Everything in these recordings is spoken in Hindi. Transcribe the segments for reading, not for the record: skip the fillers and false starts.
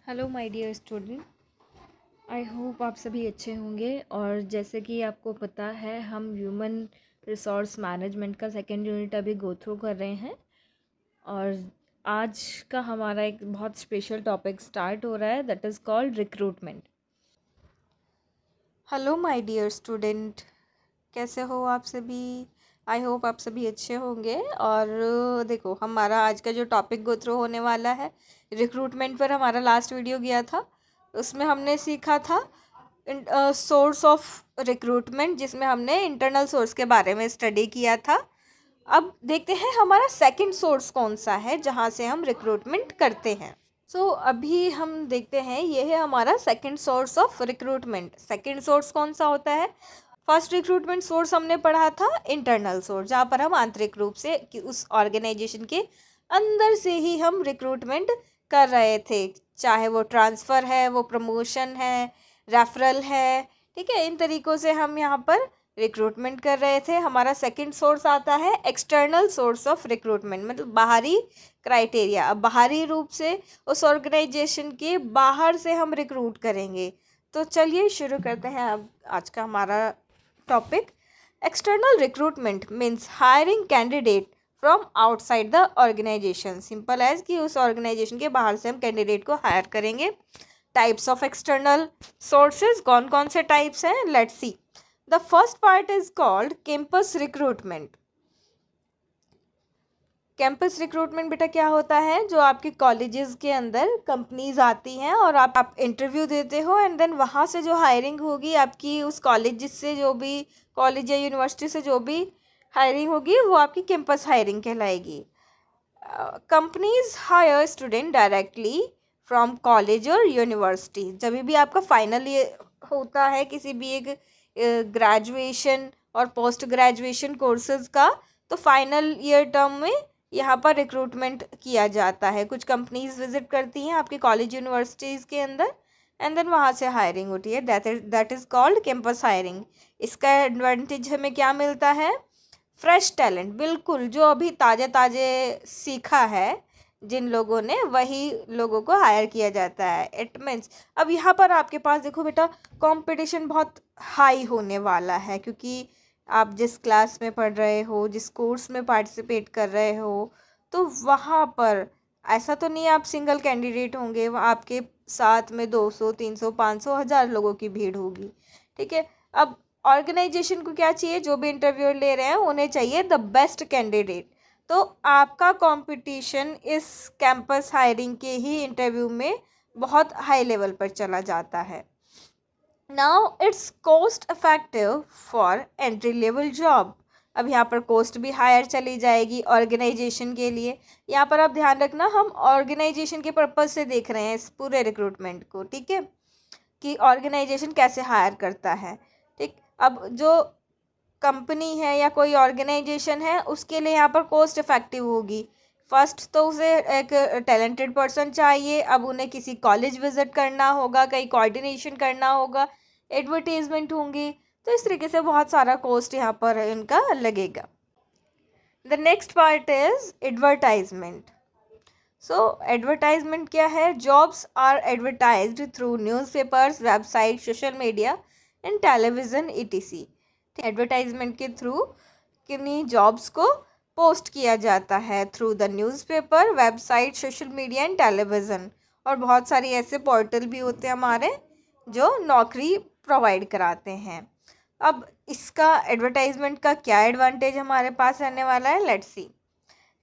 Hello my dear student, I hope आप सभी अच्छे होंगे। और जैसे कि आपको पता है, हम ह्यूमन रिसोर्स मैनेजमेंट का सेकेंड यूनिट अभी गो थ्रू कर रहे हैं। और आज का हमारा एक बहुत स्पेशल टॉपिक स्टार्ट हो रहा है, that is called recruitment. Hello my dear student, कैसे हो आप सभी? आई होप आप सभी अच्छे होंगे। और देखो, हमारा आज का जो टॉपिक गो थ्रू होने वाला है, रिक्रूटमेंट पर हमारा लास्ट वीडियो गया था। उसमें हमने सीखा था सोर्स ऑफ रिक्रूटमेंट, जिसमें हमने इंटरनल सोर्स के बारे में स्टडी किया था। अब देखते हैं हमारा सेकंड सोर्स कौन सा है जहाँ से हम रिक्रूटमेंट करते हैं। अभी हम देखते हैं, ये है हमारा second source of recruitment. Second source कौन सा होता है? फर्स्ट रिक्रूटमेंट सोर्स हमने पढ़ा था इंटरनल सोर्स, जहाँ पर हम आंतरिक रूप से कि उस ऑर्गेनाइजेशन के अंदर से ही हम रिक्रूटमेंट कर रहे थे, चाहे वो ट्रांसफ़र है, वो प्रमोशन है, रेफरल है। ठीक है, इन तरीक़ों से हम यहाँ पर रिक्रूटमेंट कर रहे थे। हमारा सेकंड सोर्स आता है एक्सटर्नल सोर्स ऑफ रिक्रूटमेंट, मतलब बाहरी क्राइटेरिया। अब बाहरी रूप से उस ऑर्गेनाइजेशन के बाहर से हम रिक्रूट करेंगे। तो चलिए शुरू करते हैं अब आज का हमारा topic. External recruitment means hiring candidate from outside the organisation. Simple as कि उस ऑर्गेनाइजेशन के बाहर से हम कैंडिडेट को हायर करेंगे। टाइप्स ऑफ एक्सटर्नल सोर्सेज कौन कौन से टाइप्स हैं, let's see. The first part is called campus recruitment. Campus recruitment बेटा क्या होता है? जो आपके कॉलेजेस के अंदर कंपनीज आती हैं और आप इंटरव्यू देते हो, एंड देन वहाँ से जो हायरिंग होगी आपकी, उस कॉलेज से जो भी कॉलेज या यूनिवर्सिटी से जो भी हायरिंग होगी, वो आपकी कैंपस हायरिंग कहलाएगी। Companies hire student directly from college और यूनिवर्सिटी। जब भी आपका फाइनल ईयर होता है किसी भी एक ग्रेजुएशन और पोस्ट ग्रेजुएशन कोर्सेज का, तो फाइनल ईयर टर्म में यहाँ पर रिक्रूटमेंट किया जाता है। कुछ कंपनीज विजिट करती हैं आपकी कॉलेज यूनिवर्सिटीज़ के अंदर, एंड देन वहाँ से हायरिंग होती है। That is called campus hiring. इसका एडवांटेज हमें क्या मिलता है? फ्रेश टैलेंट, बिल्कुल जो अभी ताज़े ताज़े सीखा है जिन लोगों ने, वही लोगों को हायर किया जाता है। इट मीन्स अब यहाँ पर आपके पास देखो बेटा, कंपटीशन बहुत हाई होने वाला है, क्योंकि आप जिस क्लास में पढ़ रहे हो, जिस कोर्स में पार्टिसिपेट कर रहे हो, तो वहाँ पर ऐसा तो नहीं आप सिंगल कैंडिडेट होंगे, वहाँ आपके साथ में 200, 300, 500, 1000 लोगों की भीड़ होगी। ठीक है, अब ऑर्गेनाइजेशन को क्या चाहिए? जो भी इंटरव्यू ले रहे हैं उन्हें चाहिए द बेस्ट कैंडिडेट। तो आपका कंपटीशन इस कैंपस हायरिंग के ही इंटरव्यू में बहुत हाई लेवल पर चला जाता है। Now it's cost effective for entry level job. अब यहाँ पर कॉस्ट भी हायर चली जाएगी ऑर्गेनाइजेशन के लिए। यहाँ पर आप ध्यान रखना, हम ऑर्गेनाइजेशन के पर्पज़ से देख रहे हैं इस पूरे रिक्रूटमेंट को। ठीक है, कि ऑर्गेनाइजेशन कैसे हायर करता है। ठीक, अब जो कंपनी है या कोई ऑर्गेनाइजेशन है, उसके लिए यहाँ पर कॉस्ट इफेक्टिव होगी। फर्स्ट तो उसे एक टैलेंटेड पर्सन चाहिए। अब उन्हें किसी कॉलेज विजिट करना होगा, कहीं कोऑर्डिनेशन करना होगा, एडवर्टीजमेंट होंगी, तो इस तरीके से बहुत सारा कॉस्ट यहाँ पर इनका लगेगा। The next part is advertisement. Advertisement क्या है? Jobs are advertised through newspapers, website, social media and television etc। Advertisement के थ्रू किन्हीं जॉब्स को पोस्ट किया जाता है through the newspaper, website, social media and television. और बहुत सारी ऐसे पोर्टल भी होते हैं हमारे जो नौकरी प्रोवाइड कराते हैं। अब इसका एडवर्टाइजमेंट का क्या एडवांटेज हमारे पास रहने वाला है, let's see.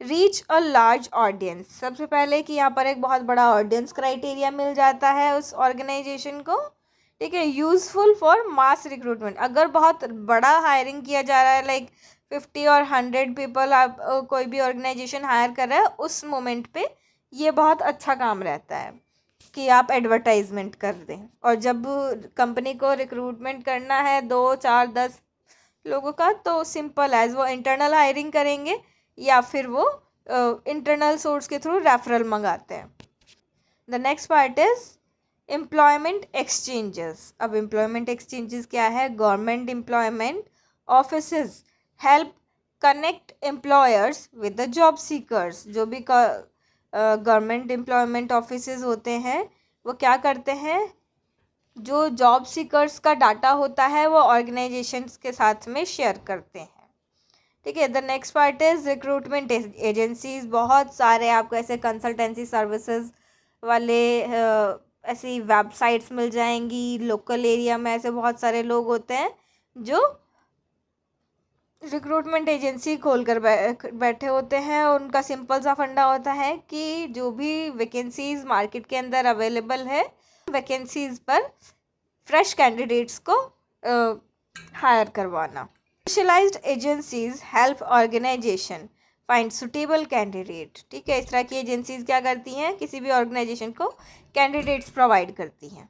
Reach a large audience. सबसे पहले कि यहाँ पर एक बहुत बड़ा ऑडियंस क्राइटेरिया मिल जाता है उस ऑर्गेनाइजेशन को। ठीक है, यूज़फुल फॉर मास रिक्रूटमेंट। अगर बहुत बड़ा हायरिंग किया जा रहा है, लाइक 50 और 100 पीपल आप कोई भी ऑर्गेनाइजेशन हायर कर रहा है, उस मोमेंट पे ये बहुत अच्छा काम रहता है कि आप एडवर्टाइजमेंट कर दें। और जब कंपनी को रिक्रूटमेंट करना है 2, 4, 10 लोगों का, तो सिंपल एज वो इंटरनल हायरिंग करेंगे या फिर वो इंटरनल सोर्स के थ्रू रेफरल मंगाते हैं। The next part is employment exchanges. अब एम्प्लॉयमेंट एक्सचेंजेस क्या है? Government employment offices help connect employers with the job seekers. जो भी गवर्नमेंट एम्प्लॉयमेंट ऑफिसेज होते हैं, वो क्या करते हैं, जो जॉब सीकर्स का डाटा होता है वो ऑर्गेनाइजेशंस के साथ में शेयर करते हैं। ठीक है। The next part is recruitment agencies. बहुत सारे आपको ऐसे कंसल्टेंसी सर्विसेज वाले ऐसी वेबसाइट्स मिल जाएंगी। लोकल एरिया में ऐसे बहुत सारे लोग होते हैं जो रिक्रूटमेंट एजेंसी खोल कर बैठे होते हैं। उनका सिंपल सा फंडा होता है कि जो भी वैकेंसीज मार्केट के अंदर अवेलेबल है, वैकेंसीज पर फ्रेश कैंडिडेट्स को हायर करवाना। Specialised agencies help organisation find suitable candidate. ठीक है, इस तरह की एजेंसीज क्या करती हैं, किसी भी ऑर्गेनाइजेशन को कैंडिडेट्स प्रोवाइड करती हैं।